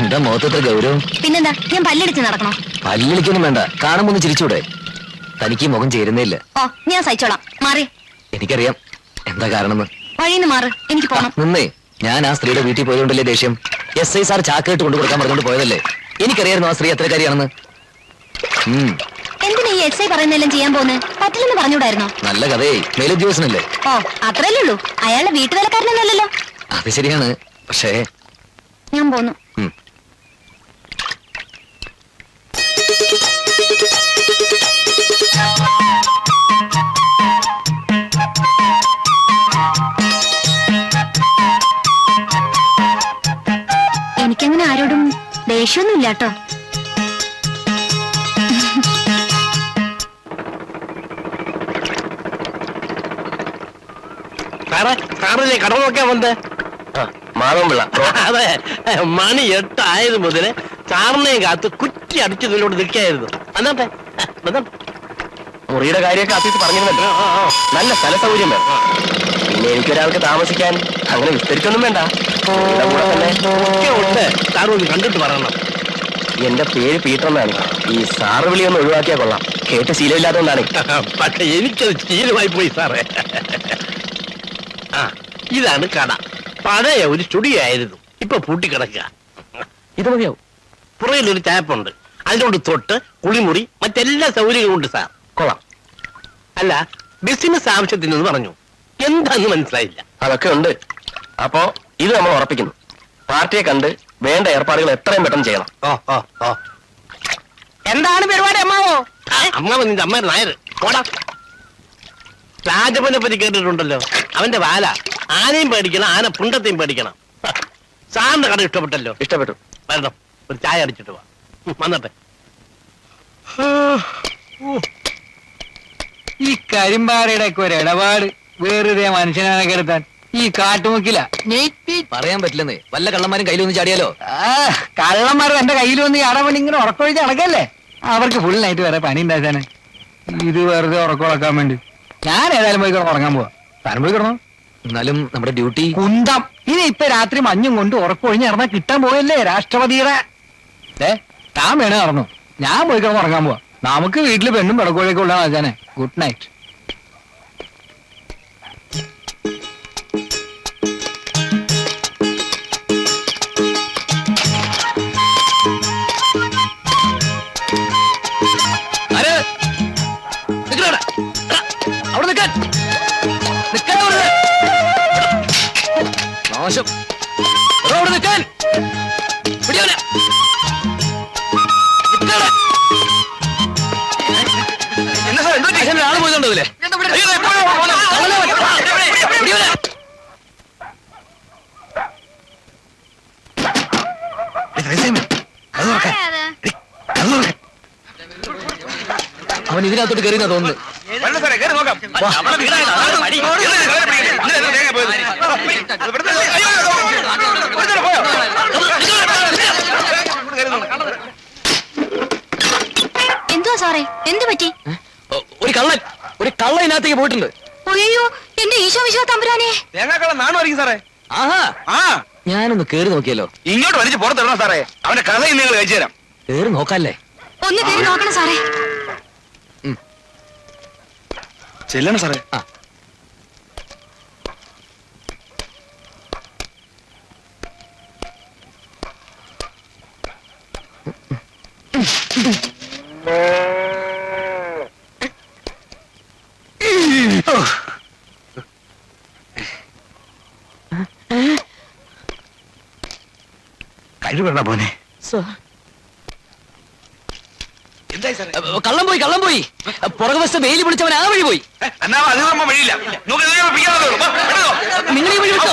എന്താ മുഖത്തത്ര ഗൗരവം? പിന്നെന്താ, ഞാൻ പല്ലടിച്ച് നടക്കണോ? പല്ലിളിക്കൊന്നും വേണ്ട, കാണുമ്പോ ഒന്ന് ചിരിച്ചൂടെ? തനിക്ക് ഈ മുഖം ചേരുന്നില്ല. ഓ, ഞാൻ സഹിച്ചോളാം. മാറി. എനിക്കറിയാം എന്താ കാരണം. വഴിന്ന് മാറ്, എനിക്ക് പോണം. നിന്നേ, ഞാൻ ആ സ്ത്രീയുടെ വീട്ടിൽ പോയതുകൊണ്ടല്ലേ ദേഷ്യം. SI സാർ ചാക്കേട്ട് കൊണ്ടു കൊടുക്കാൻ പറഞ്ഞുകൊണ്ട് പോയതല്ലേ. എനിക്കറിയായിരുന്നു ആ സ്ത്രീ എത്രക്കാരിയാണെന്ന്. എന്തിനാ ഈ SI പറയുന്നതെല്ലാം ചെയ്യാൻ പോകുന്നത്? പറ്റില്ലെന്ന് പറഞ്ഞൂടായിരുന്നോ? നല്ല കഥയെ, മേലുദ്യോഗസ്ഥനല്ലേ. ഓ, അത്രയല്ലേ ഉള്ളൂ. അയാളുടെ വീട്ടുവേലക്കാരനല്ലല്ലോ. അത് ശരിയാണ്, പക്ഷേ ഞാൻ പോന്നു. എനിക്കങ്ങനെ ആരോടും ദേഷ്യമൊന്നുമില്ല കേട്ടോ. സാറില്ലേ കട നോക്കാൻ വന്നേ? മാധവൻപിള്ള. അതെ, മണി 8 ആയത് മുതല് സാറിനെയും കാത്ത് കുറ്റി അടിച്ചതിലോട്ട് നിൽക്കായിരുന്നു. അന്നത്തെ മുറിയുടെ കാര്യമൊക്കെ ആഫീസ് പറഞ്ഞിരുന്നല്ലോ. നല്ല സ്ഥല സൗകര്യം വേണം. പിന്നെ എനിക്കൊരാൾക്ക് താമസിക്കാൻ അങ്ങനെ വിസ്തരിക്കൊന്നും വേണ്ട. ഉണ്ട്, സാറ് ഒന്ന് കണ്ടിട്ട് പറയണം. എന്റെ പേര് പീറ്റർ എന്നാണ്. ഈ സാറ് വിളിയൊന്ന് ഒഴിവാക്കിയാ കൊള്ളാം. കേട്ട് ശീലമില്ലാത്തതുകൊണ്ടാണ്. പക്ഷെ എനിക്കത് ശീലമായി പോയി സാറേ. ഇതാണ് കട. പഴയ ഒരു സ്റ്റുഡിയായിരുന്നു, ഇപ്പൊ പൂട്ടിക്കിടക്കുക. ഇത് മതിയാവും. പുറയിലൊരു ടാപ്പുണ്ട്, അതിനോട് തൊട്ട് കുളിമുറി മറ്റെല്ലാ സൗകര്യങ്ങളും ഉണ്ട് സാർ. കൊള്ളാം. അല്ല, ബിസിനസ് ആവശ്യത്തിനെന്ന് പറഞ്ഞു, എന്താന്ന് മനസ്സിലായില്ല. അതൊക്കെ ഉണ്ട്. അപ്പോ ഇത് നമ്മൾ ഉറപ്പിക്കുന്നു. പാർട്ടിയെ കണ്ട് വേണ്ട ഏർപ്പാടുകൾ എത്രയും പെട്ടെന്ന് ചെയ്യണം. എന്താണ് പരിപാടി അമ്മാവോ? അമ്മാവ നിന്റെ അമ്മയുടെ നായർ പോടാ. രാജപ്പനെ പറ്റി കേട്ടിട്ടുണ്ടല്ലോ, അവന്റെ വാല. ആനയും പേടിക്കണം, ആന പുണ്ടത്തെയും പേടിക്കണം. സാറിന്റെ കട ഇഷ്ടപ്പെട്ടല്ലോ? ഇഷ്ടപ്പെട്ടു. വരണം, ഒരു ചായ അടിച്ചിട്ട് വാ. വന്നട്ടെ. ഈ കരിമ്പാറയുടെ ഒക്കെ ഒരു ഇടപാട് വെറുതെ മനുഷ്യനെ കെടുത്താൻ ഈ കാട്ടുമുക്കില പറയാൻ പറ്റില്ലെന്നേ. വല്ല കള്ളന്മാരും കയ്യിലൊന്ന് ചാടിയാലോ? കള്ളന്മാർ എന്റെ കയ്യിൽ വന്ന് ചാടാൻ വേണ്ടി ഇങ്ങനെ ഉറക്കൊഴിച്ച് നടക്കല്ലേ. അവർക്ക് ഫുൾ നൈറ്റ് വരെ പണി ഉണ്ടാക്കാന്. ഇത് വെറുതെ ഉറക്കുളക്കാൻ വേണ്ടി ഞാൻ ഏതായാലും പോയി ഉറങ്ങാൻ പോവാ. താനും പോയി കിടന്നോ. എന്നാലും നമ്മുടെ ഡ്യൂട്ടി കുന്തം. ഇനി ഇപ്പൊ രാത്രി മഞ്ഞും കൊണ്ട് ഉറക്കൊഴിഞ്ഞ് നടന്നാൽ കിട്ടാൻ പോയല്ലേ രാഷ്ട്രപതിയുടെ. താൻ വേണേ നടന്നു, ഞാൻ പോയി കിടന്ന് ഉറങ്ങാൻ പോവാ. നമുക്ക് വീട്ടില് പെണ്ണും പിടക്കോഴൊക്കെ ഉള്ള ആചാനെ. Good night. അവിടെ നിൽക്കാൻ മോശം. അവിടെ നിൽക്കാൻ ആള് പോയതുണ്ടല്ലേ? അവൻ ഇതിനകത്തോട്ട് കയറിയെന്നാ തോന്നുന്നു. എന്തുവാ സാറേ, എന്ത് പറ്റി? ഒരു കള്ളൻ ഇതിനകത്തേക്ക് പോയിട്ടുണ്ട്. അയ്യോ, എന്റെ ഈശോ വിശ്വ തമ്പുരാനെ. നാണുമായിരിക്കും സാറേ. ഞാനൊന്ന് കേറി നോക്കിയല്ലോ. ഇങ്ങോട്ട് വലിച്ച് പുറത്തിടണം സാറേ. അവന്റെ കഥ നിങ്ങൾ കഴിച്ചു തരാം. കേറി നോക്കാല്ലേ? ഒന്ന് കേറി നോക്കണം സാറേ. ചെല്ലണം സാറേ. കഴിവേണ്ട പോനെ. കള്ളം പോയി. പുറകു വശത്ത് വെയിൽ പിടിച്ചവൻ ആ വഴി പോയി. വഴിയില്ല. നിങ്ങൾ ഈ വഴി വിട്ടോ.